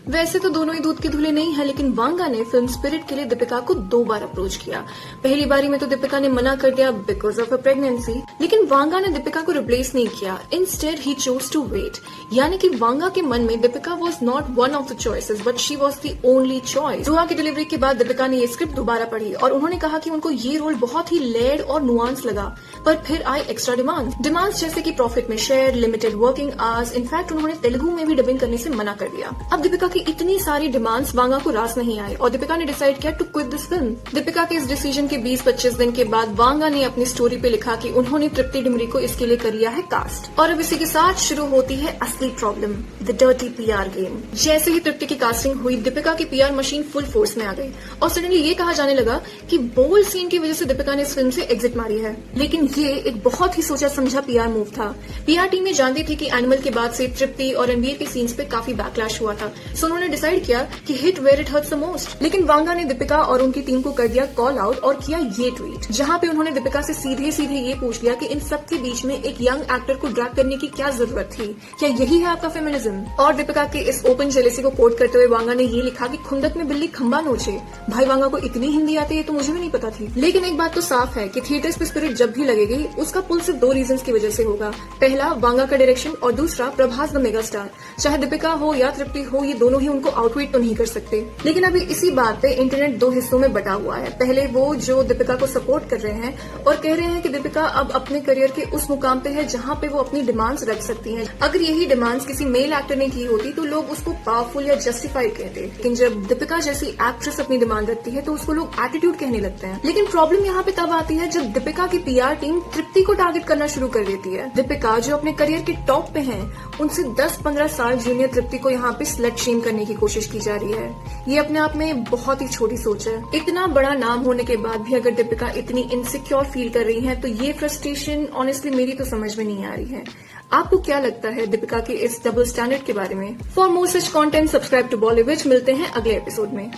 वैसे तो दोनों ही दूध के धुले नहीं है, लेकिन वांगा ने फिल्म स्पिरिट के लिए दीपिका को 2 बार अप्रोच किया। पहली बारी में तो दीपिका ने मना कर दिया बिकॉज ऑफ अ प्रेगनेंसी, लेकिन वांगा ने दीपिका को रिप्लेस नहीं किया। Instead he chose to wait, यानी कि वांगा के मन में Deepika was not one of the choices but she was the only choice. Dua की डिलीवरी के बाद दीपिका ने ये स्क्रिप्ट दोबारा पढ़ी और उन्होंने कहा कि उनको ये रोल बहुत ही लेयर्ड और नुआंस लगा, पर फिर आए एक्स्ट्रा डिमांड्स जैसे कि प्रॉफिट में share, limited working hours. In fact उन्होंने तेलुगु में भी डबिंग करने से मना कर दिया। अब दीपिका की इतनी सारी डिमांड्स वांगा को रास नहीं आए और दीपिका ने डिसाइड किया to quit this film. Deepika के इस डिसीजन के 20-25 दिन के बाद वांगा ने अपनी स्टोरी पे लिखा कि उन्होंने तृप्ति डिमरी को इसके लिए कर लिया है कास्ट। और अब इसी के साथ शुरू होती है असली problem, the dirty PR game. जैसे ही तृप्ति की कास्टिंग हुई, दीपिका की पीआर मशीन फुल फोर्स में आ गई और सडनली ये कहा जाने लगा कि बोल्ड सीन की वजह से दीपिका ने इस फिल्म से एग्जिट मारी है। लेकिन ये एक बहुत ही सोचा समझा पीआर मूव था। पीआर टीम में जानती थी कि एनिमल के बाद से तृप्ति और रणवीर के सीन्स पे काफी बैकलैश हुआ था, सो उन्होंने डिसाइड किया कि hit where it hurts the most. लेकिन वांगा ने दीपिका और उनकी टीम को कर दिया कॉल आउट और किया ये ट्वीट, जहां पे उन्होंने दीपिका से सीधे सीधे ये पूछ लिया कि इन सब के बीच में एक यंग एक्टर को ड्रैग करने की क्या जरूरत थी, क्या यही है आपका फेमिनिज्म? और दीपिका के इस ओपन जेलेसी को कोट करते हुए वांगा ने ये लिखा कि खुंदक में बिल्ली खंबा नोचे। भाई वांगा को इतनी हिंदी आती है तो मुझे भी नहीं पता थी। लेकिन एक बात तो साफ है कि थिएटर्स पे स्पिरिट जब भी लगेगी उसका पुल सिर्फ 2 रीजंस की वजह से होगा। पहला वांगा का डायरेक्शन और दूसरा प्रभास द मेगा स्टार। चाहे दीपिका हो या तृप्ति हो, ये दोनों ही उनको आउटवेट तो नहीं कर सकते। लेकिन अभी इसी बात पे इंटरनेट 2 हिस्सों में बटा हुआ है। पहले वो जो दीपिका को सपोर्ट कर रहे हैं और कह रहे हैं कि दीपिका अब अपने करियर के उस मुकाम पे है जहां पे वो अपनी डिमांड्स रख सकती हैं। अगर यही डिमांड्स किसी मेल एक्टर ने की होती तो लोग उसको पावरफुल या जस्टिफाइड कहते, लेकिन जब दीपिका जैसी एक्ट्रेस अपनी डिमांड रखती है तो उसको लोग एटीट्यूड कहने लगते हैं। लेकिन प्रॉब्लम यहाँ पे तब आती है जब दीपिका की पीआर टीम तृप्ति को टारगेट करना शुरू कर देती है। दीपिका जो अपने करियर के टॉप पे हैं, उनसे 10-15 साल जूनियर तृप्ति को यहाँ पे स्लट शेम करने की कोशिश की जा रही है। ये अपने आप में बहुत ही छोटी सोच है। इतना बड़ा नाम होने के बाद भी अगर दीपिका इतनी इनसिक्योर फील कर रही है तो ये फ्रस्ट्रेशन ऑनेस्टली मेरी तो समझ में नहीं आ रही है। आपको क्या लगता है दीपिका के इस डबल स्टैंडर्ड के बारे में? For more such content subscribe to Bollywood. मिलते हैं अगले एपिसोड में।